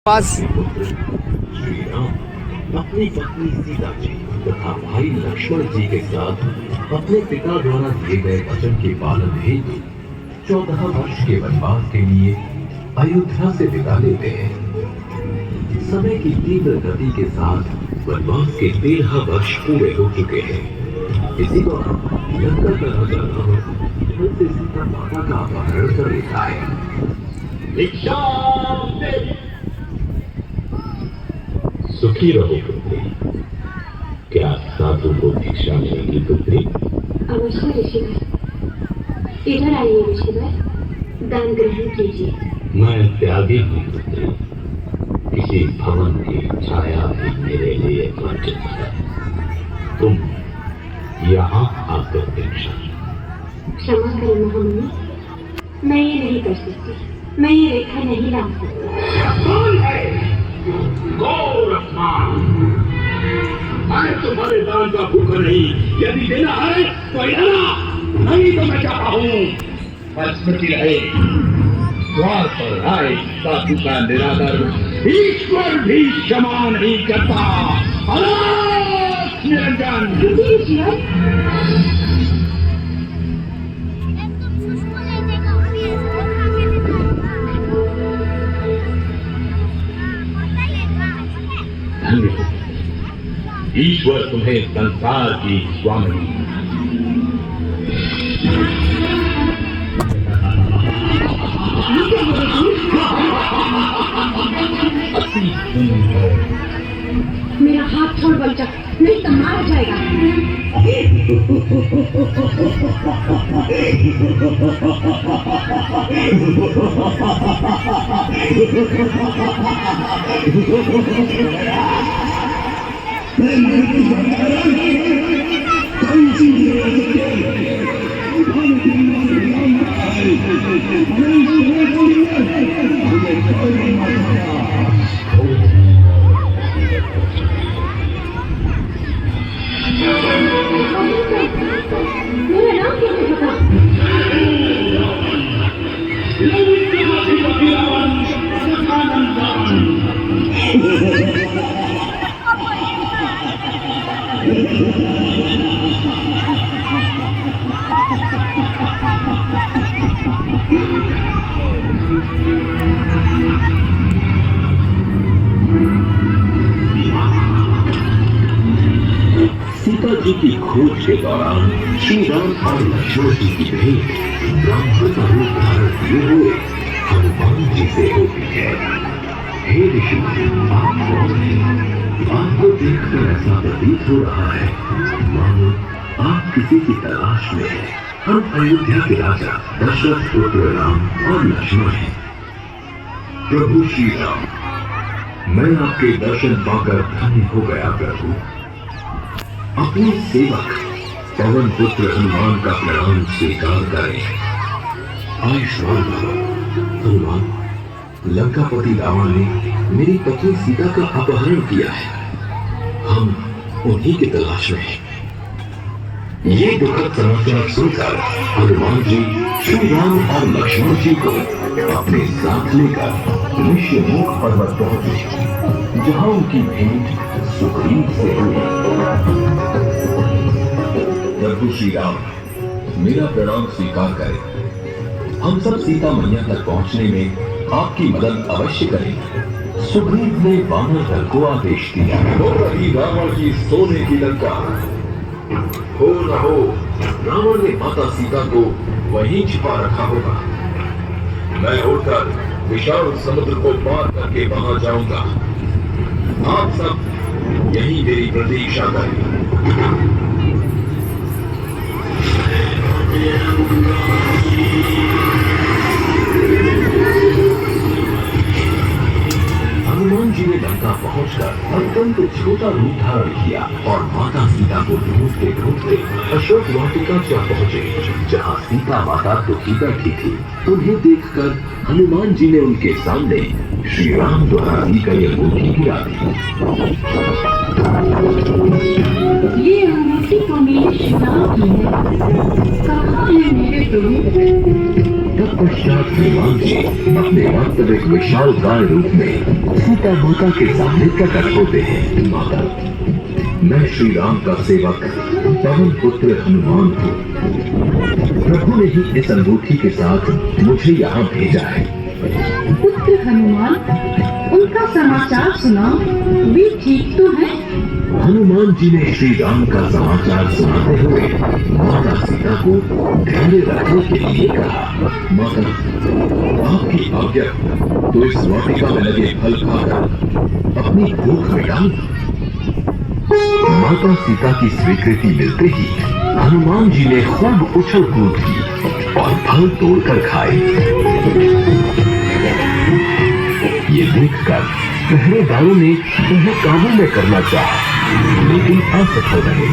पास श्री राम अपनी पत्नी सीता जी तथा भाई लक्ष्मण जी के साथ अपने पिता द्वारा दिए गए वचन के पालन हेतु 14 वर्ष के वनवास के लिए अयोध्या से विदा लेते हैं। समय की तीव्र गति के साथ वनवास के 13 वर्ष पूरे हो चुके हैं। इसी दौरान लंका का राजा रावण धन से सीता माता का अपहरण कर लेता है। सुखी रहो पुत्री। क्या साधु को भिक्षा मिलेगी पुत्री? अवश्य ऋषिवर। इधर आइए ऋषिवर, दान ग्रहण कीजिए। मैं त्यागी हूँ पुत्री। किसी भवन की छाया भी मेरे लिए वंचित है। तुम यहाँ आकर भिक्षा। क्षमा करें महामुनि, मैं ये नहीं कर सकती। मैं ये रेखा नहीं ला सकती। कौन है? गौर अपमान। मैं तुम्हारे दान का भूखा नहीं। यदि देना है तो लेना, नहीं तो मैं चाहता हूँ स्मृति रहे। द्वार पर आए साधु का निरादर ईश्वर भी क्षमा नहीं करता। निरंजन ईश्वर तुम्हें संसार की स्वामी। मेरा हाथ छोड़ बलचक, नहीं तो मारा जाएगा। मेरा नाम कैसे पता? सीता जी की खोज के दौरान श्री राम और लक्ष्मण जी की भेंट ब्राह्मण का रूप धारण किए हुए हनुमान जी से होती है। हे ऋषि, आप कौन हैं? आपको देखकर ऐसा प्रतीत हो रहा है मानो आप किसी की तलाश में हैं। हम अयोध्या के राजा दशरथ पुत्र राम और लक्ष्मण हैं। प्रभु श्री राम, मैं आपके दर्शन पाकर धन्य हो गया प्रभु। अपने सेवक पवन पुत्र हनुमान का प्रणाम स्वीकार करें। आयुष्मान भव। हनुमान, लंकापति रावण ने मेरी पत्नी सीता का अपहरण किया है। हम उन्हीं की तलाश में हैं। ये दुखद समाचार सुनकर हनुमान जी श्री राम और लक्ष्मण जी को अपने साथ लेकर ऋषिमुख पर्वत पहुंचे, जहां उनकी भेंट सुग्रीव से हुई। प्रभु श्री राम, मेरा प्रणाम स्वीकार करें। हम सब सीता मैया तक पहुंचने में आपकी मदद अवश्य करेंगे। सुग्रीव ने वानर दल को आदेश दिया। हो रही रावण की सोने की लंका। हो न हो, रावण ने माता सीता को वहीं छिपा रखा होगा। मैं उड़कर विशाल समुद्र को पार करके वहां जाऊंगा। आप सब यहीं मेरी प्रतीक्षा करें। हनुमान जी ने लंका पहुंचकर अत्यंत छोटा रूप धारण किया और माता सीता को ढूंढते ढूंढते अशोक वाटिका जा पहुंचे, जहां सीता माता दुखी बैठी थी। उन्हें देखकर हनुमान जी ने उनके सामने श्री राम द्वारा दी गई अंगूठी गिरा दी। ये अंगूठी तो मेरे श्री राम की है। कहाँ है मेरे प्रभु? तत्पश्चात हनुमान जी अपने वास्तविक विशाल काय रूप में सीता माता के सामने प्रकट होते हैं। माता, मैं श्री राम का सेवक पवन पुत्र हनुमान हूँ। प्रभु ने ही इस अंगूठी के साथ मुझे यहाँ भेजा है। पुत्र हनुमान, उनका समाचार सुनाओ, वे ठीक तो हैं? हनुमान जी ने श्री राम का समाचार सुनाते हुए माता सीता को धैर्य रखने के लिए कहा। माता, आपकी आज्ञा तो इस वाटिका में लगे फल खाकर अपनी भूख मिटाऊं। माता सीता की स्वीकृति मिलते ही हनुमान जी ने खूब उछल कूद की और फल तोड़कर खाए। ये देखकर पहरेदारों ने उन्हें काबू में करना चाहा, लेकिन असफल रहे।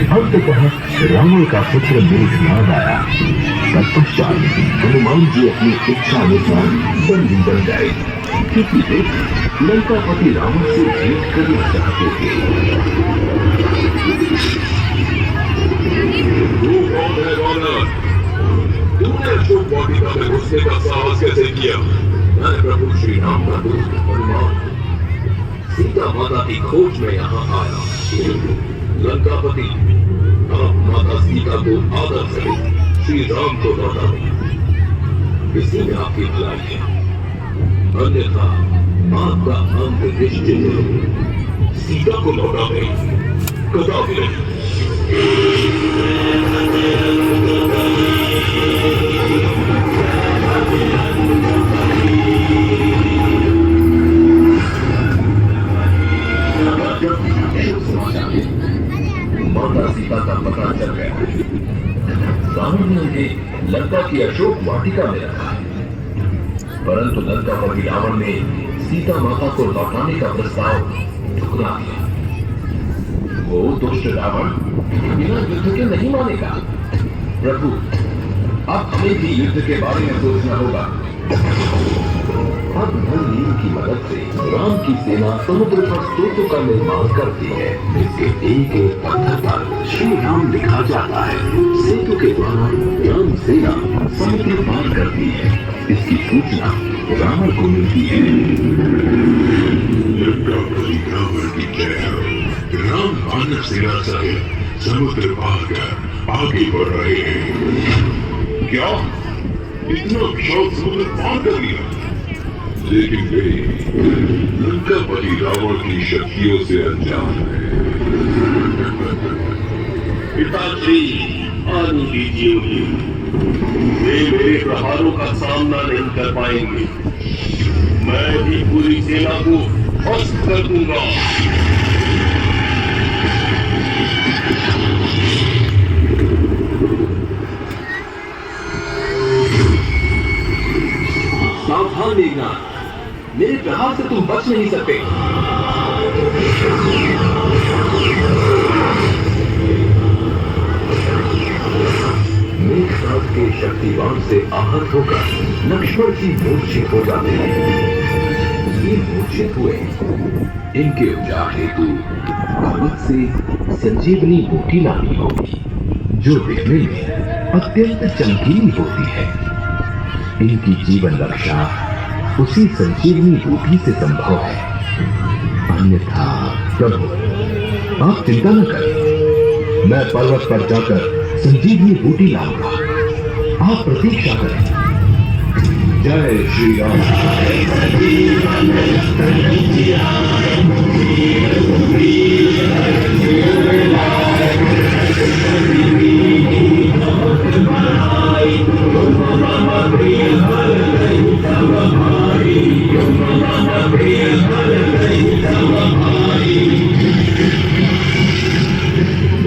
अंततः रावण का पुत्र मेघनाद आया। तत्पश्चात हनुमान जी अपनी इच्छा अनुसार बंदी बन गए, क्योंकि वे लंकापति रावण से भेंट करना चाहते थे। तू कौन है रावण? तूने अशोक वाटिका में घुसने का साहस कैसे किया? मैं प्रभु श्री राम का दूत हनुमान सीता माता की खोज में यहाँ आया। लंकापति, आप माता सीता को आदर सहित श्री राम को लौटा दें, इसी में आपकी भलाई है। अन्यथा आपका अंत निश्चित है। सीता को लौटा दे, कदापि नहीं। माता सीता का पता चल गया। रावण ने उन्हें लंका की अशोक वाटिका में रखा है, परंतु लंकापति रावण ने सीता माता को लौटाने का प्रस्ताव ठुकरा दिया। वो दुष्ट रावण बिना युद्ध के नहीं मानेगा। प्रभु, अब हमें भी युद्ध के बारे में सोचना होगा। अब नल नील की मदद से राम की सेना समुद्र पर सेतु का निर्माण करती है। इसके एक एक पत्थर पर श्री राम लिखा जाता है। सेतु के द्वारा राम सेना समुद्र पार करती है। इसकी सूचना रावण को मिलती है। लंकापति रावण की जय हो। राम मानव सेना सहित समुद्र पार कर आगे बढ़ रहे हैं। क्या इतना विशाल समुद्र पार कर लिया? लेकिन वे लंकापति रावण की शक्तियों से अनजान है। पिताश्री, आने दीजिए उन्हें। वे मेरे प्रहारों का सामना नहीं कर पाएंगे। मैं भी पूरी सेना को ध्वस्त कर दूंगा। सावधान मेघनाद, मेरे प्रहार से तुम बच नहीं सकते। मेघनाद के शक्तिवान से आहत होकर लक्ष्मण जी मूर्छित हो जाते हैं। ये मूर्छित हुए, इनके उपचार हेतु पर्वत से संजीवनी बूटी लानी होगी, जो दिखने में अत्यंत चमकीली होती है। इनकी जीवन रक्षा उसी संजीवनी बूटी से संभव है। अन्यथा प्रभु, आप चिंता न करें, मैं पर्वत पर जाकर संजीवनी बूटी लाऊंगा। आप प्रतीक्षा करें। जय श्री राम।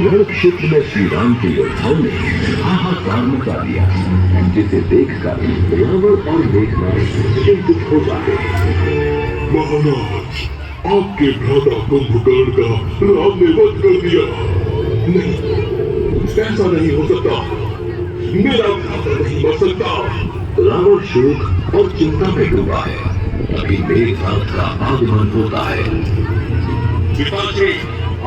रण क्षेत्र में श्री राम के योद्धाओं ने हाहाकार मचा दिया, जिसे देखकर रावण और मेघनाद चिंतित हो जाते हैं। महाराज, आपके भ्राता कुंभकर्ण का राम ने वध कर दिया। नहीं, ऐसा नहीं हो सकता। मेरा भ्राता नहीं मर सकता। रावण शोक और चिंता में डूबा है। अभी मेघनाद का आगमन होता है। पिताश्री,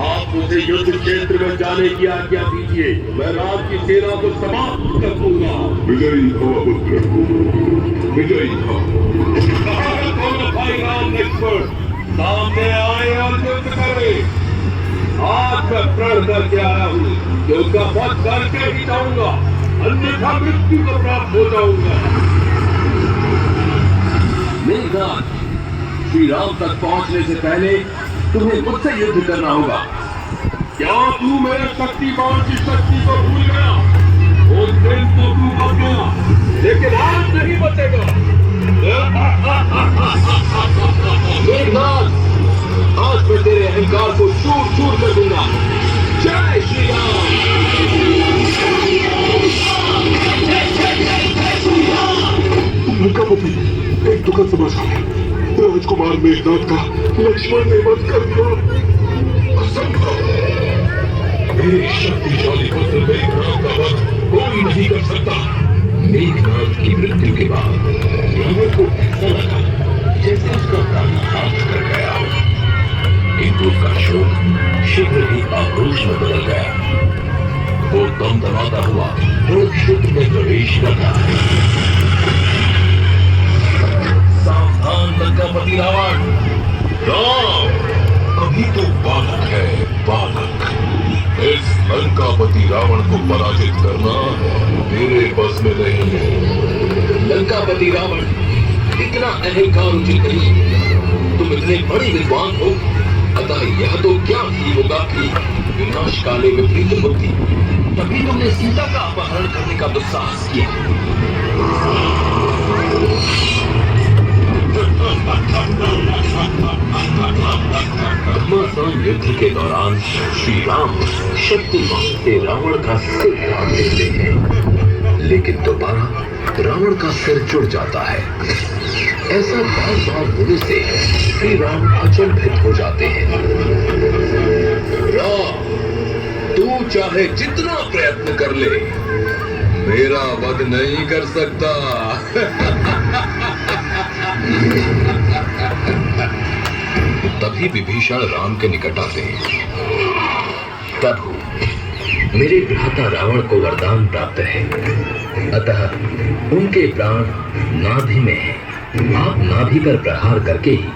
आप मुझे युद्ध क्षेत्र में जाने की आज्ञा दीजिए। मैं राम की सेना को समाप्त कर दूंगा। विजयी भव पुत्र, विजयी भव। भाई राम ने रावण सामने आए और युद्ध करे। आज मैं प्रण करके आया हूँ कि उसका वध करके ही जाऊंगा, अन्यथा मृत्यु को प्राप्त हो जाऊंगा। मेघनाथ, श्री राम तक पहुंचने से पहले तुम्हें मुझसे युद्ध करना होगा। क्या तू मेरे शक्तिमान की शक्ति को भूल गया? उस दिन तो तू बच गया, लेकिन आज नहीं बचेगा। मेघनाथ, आज मैं तेरे अहंकार को चूर चूर कर दूंगा। जय श्री राम। लंकापति, एक दुखद समाचार है। राजकुमार मेघनाथ का लक्ष्मण ने वध कर दिया। असंभव। मेरे शक्तिशाली पुत्र मेघनाथ का वध कोई नहीं कर सकता। मेघनाथ की मृत्यु के बाद रावण को ऐसा लगा जैसे उसका प्राणघात कर गया हो, किंतु उसका शोक शीघ्र ही आक्रोश में बदल गया। वो दमदमाता हुआ रण क्षेत्र में प्रवेश कर रहा है। सावधान लंकापति रावण! राम, अभी तो बालक है, बालक। इस लंकापति रावण को पराजित करना तेरे बस में नहीं है। लंकापति रावण, इतना अहंकार उचित नहीं। तुम इतने बड़े विद्वान हो, अतः यह तो क्या ही होगा कि विनाश काले विपरीत बुद्धि, तभी तुमने सीता का अपहरण करने का दुस्साहस किया। घमासान युद्ध के दौरान श्री राम शक्तिमान से रावण का सिर काट देते हैं, लेकिन दोबारा रावण का सिर जुड़ जाता है। ऐसा बार बार होने से श्री राम अचंभित हो जाते हैं। राम, तू चाहे जितना प्रयत्न कर ले, मेरा वध नहीं कर सकता। तभी विभीषण राम के निकट आते हैं। प्रभु, मेरे भ्राता रावण को वरदान प्राप्त है, अतः उनके प्राण नाभि में है। आप नाभि पर प्रहार करके ही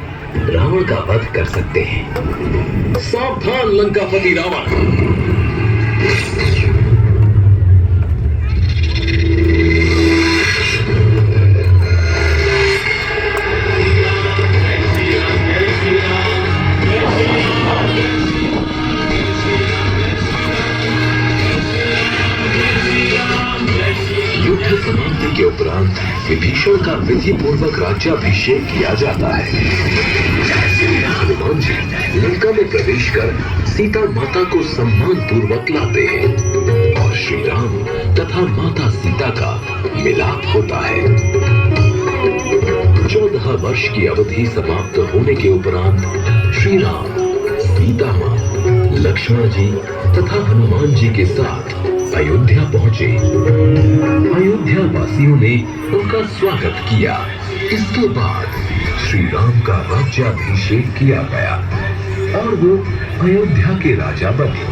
रावण का वध कर सकते हैं। सावधान लंकापति रावण! समाप्ति के उपरांत विभीषण का विधि पूर्वक राज्याभिषेक किया जाता है। हनुमान जी लंका में प्रवेश कर सीता माता को सम्मान पूर्वक लाते हैं और श्री राम तथा माता सीता का मिलाप होता है। 14 वर्ष की अवधि समाप्त होने के उपरांत श्री राम, सीता माँ, लक्ष्मण जी तथा हनुमान जी के साथ अयोध्या पहुंचे। अयोध्या वासियों ने उनका स्वागत किया। इसके बाद श्री राम का राज्याभिषेक किया गया और वो अयोध्या के राजा बने।